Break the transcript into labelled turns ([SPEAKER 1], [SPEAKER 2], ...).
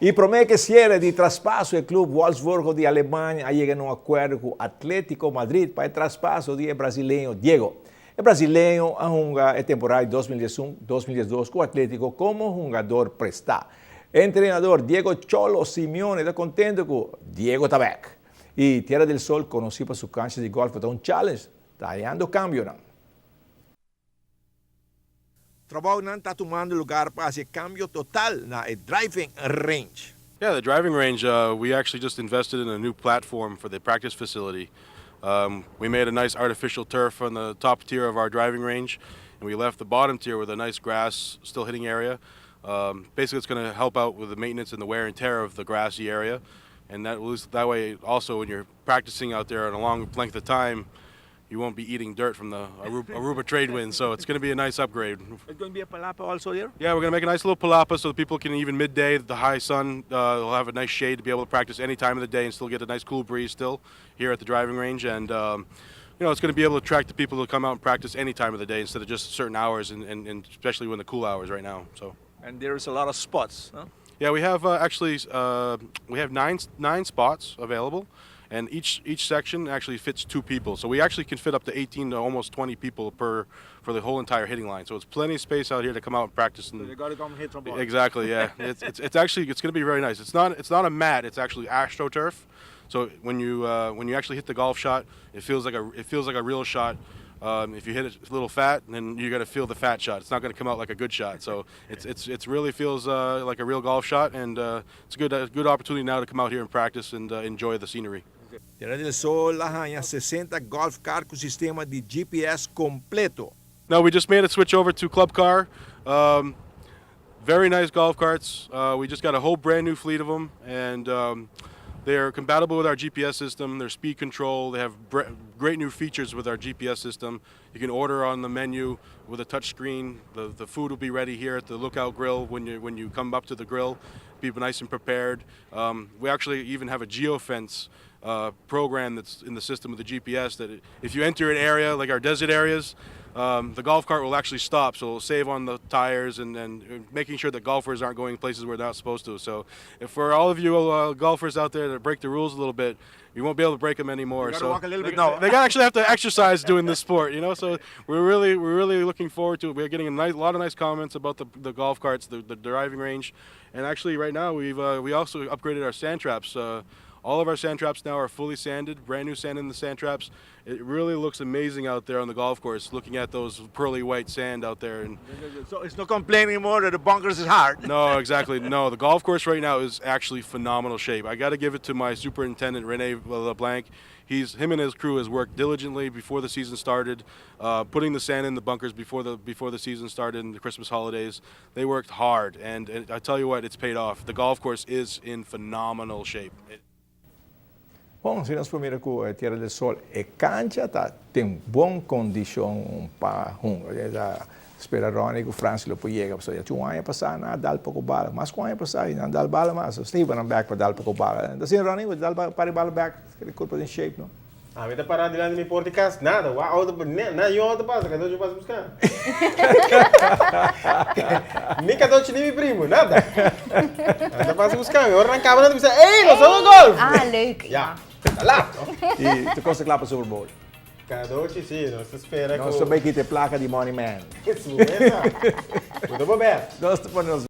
[SPEAKER 1] E promete que cierre de traspasso o clube Wolfsburgo de Alemanha a chegar num acordo com o Atlético Madrid para o traspasso do brasileiro Diego. O brasileiro a a temporada de 2021-2022 com o Atlético como jogador prestado. O treinador Diego Cholo Simeone está contente com Diego Tabec. E Tierra del Sol, conhecido por sua cancha de golfe, está challenge, está ganhando cambio. O trabalho não está tomando lugar para esse cambio total na driving range.
[SPEAKER 2] Yeah, the driving range, we actually just invested in a new platform for the practice facility. We made a nice artificial turf on the top tier of our driving range, and we left the bottom tier with a nice grass still hitting area. Basically, it's going to help out with the maintenance and the wear and tear of the grassy area, and that way also when you're practicing out there on a long length of time, you won't be eating dirt from the Aruba trade wind, so it's going to be a nice upgrade.
[SPEAKER 1] It's going to be a palapa also there?
[SPEAKER 2] Yeah, we're going to make a nice little palapa so that people can, even midday, the high sun, will have a nice shade to be able to practice any time of the day and still get a nice cool breeze still here at the driving range. And it's going to be able to attract the people to come out and practice any time of the day instead of just certain hours, and especially when the cool hours right now. So.
[SPEAKER 1] And there's a lot of spots, huh?
[SPEAKER 2] Yeah, we have we have nine spots available. And each section actually fits 2 people. So we actually can fit up to 18 to almost 20 people for the whole entire hitting line. So it's plenty of space out here to come out and practice. And
[SPEAKER 1] so they got to come hit some balls.
[SPEAKER 2] Exactly, yeah. it's actually going to be very nice. It's not a mat. It's actually AstroTurf. So when you actually hit the golf shot, it feels like a real shot. If you hit it a little fat, then you're going to feel the fat shot. It's not going to come out like a good shot. So it really feels like a real golf shot, and it's a good opportunity now to come out here and practice and enjoy the scenery.
[SPEAKER 1] Tierra del Sol arranha 60 golf car com sistema de GPS completo.
[SPEAKER 2] No, we just made a switch over to Club Car. Very nice golf carts. We just got a whole brand new fleet of them, and they're compatible with our GPS system. They're speed control. They have great new features with our GPS system. You can order on the menu with a touch screen. The food will be ready here at the Lookout Grill when you come up to the grill. Be nice and prepared. We actually even have a geofence program that's in the system of the GPS that if you enter an area like our desert areas, the golf cart will actually stop, so it'll save on the tires and making sure that golfers aren't going places where they're not supposed to. So if for all of you golfers out there that break the rules a little bit, you won't be able to break them anymore.
[SPEAKER 1] So walk a little bit.
[SPEAKER 2] They actually have to exercise doing this sport, So we're really looking forward to it. We're getting a lot of nice comments about the golf carts, the driving range, and actually right now we also upgraded our sand traps. All of our sand traps now are fully sanded, brand new sand in the sand traps. It really looks amazing out there on the golf course, looking at those pearly white sand out there. And
[SPEAKER 1] so it's no complaint anymore that the bunkers is hard.
[SPEAKER 2] No, exactly. No, the golf course right now is actually phenomenal shape. I got to give it to my superintendent, Rene LeBlanc. Him and his crew has worked diligently before the season started, putting the sand in the bunkers before the season started and the Christmas holidays. They worked hard, and I tell you what, it's paid off. The golf course is in phenomenal shape.
[SPEAKER 1] Bom, se nós primeiro com a Tierra del Sol, a cancha tem boa condição para espera Ronnie que o Francis lo pode chegar, porque já um ano passado não dá pouco bala, mas com um ano passado não dá bala mais, Steve não back para dar pouco bala. Assim Ronnie, vai dar para bala back, que corpo em shape, não?
[SPEAKER 3] Ah, me tá parado lá no meu podcast, nada, eu outra passa, cadê eu passo buscar? Nem cadê o time primo, nada. Eu passo buscar, eu arrancava nada, ei, nós somos golf.
[SPEAKER 4] Ah, leuk.
[SPEAKER 3] Ja. Lá.
[SPEAKER 1] E tu consegue lá para o Super Bowl?
[SPEAKER 3] Cadoci, sim, nós espera
[SPEAKER 1] Nós também que tem placa de Money Man.
[SPEAKER 3] Isso, essa. Muito bom, Beto.
[SPEAKER 1] Nós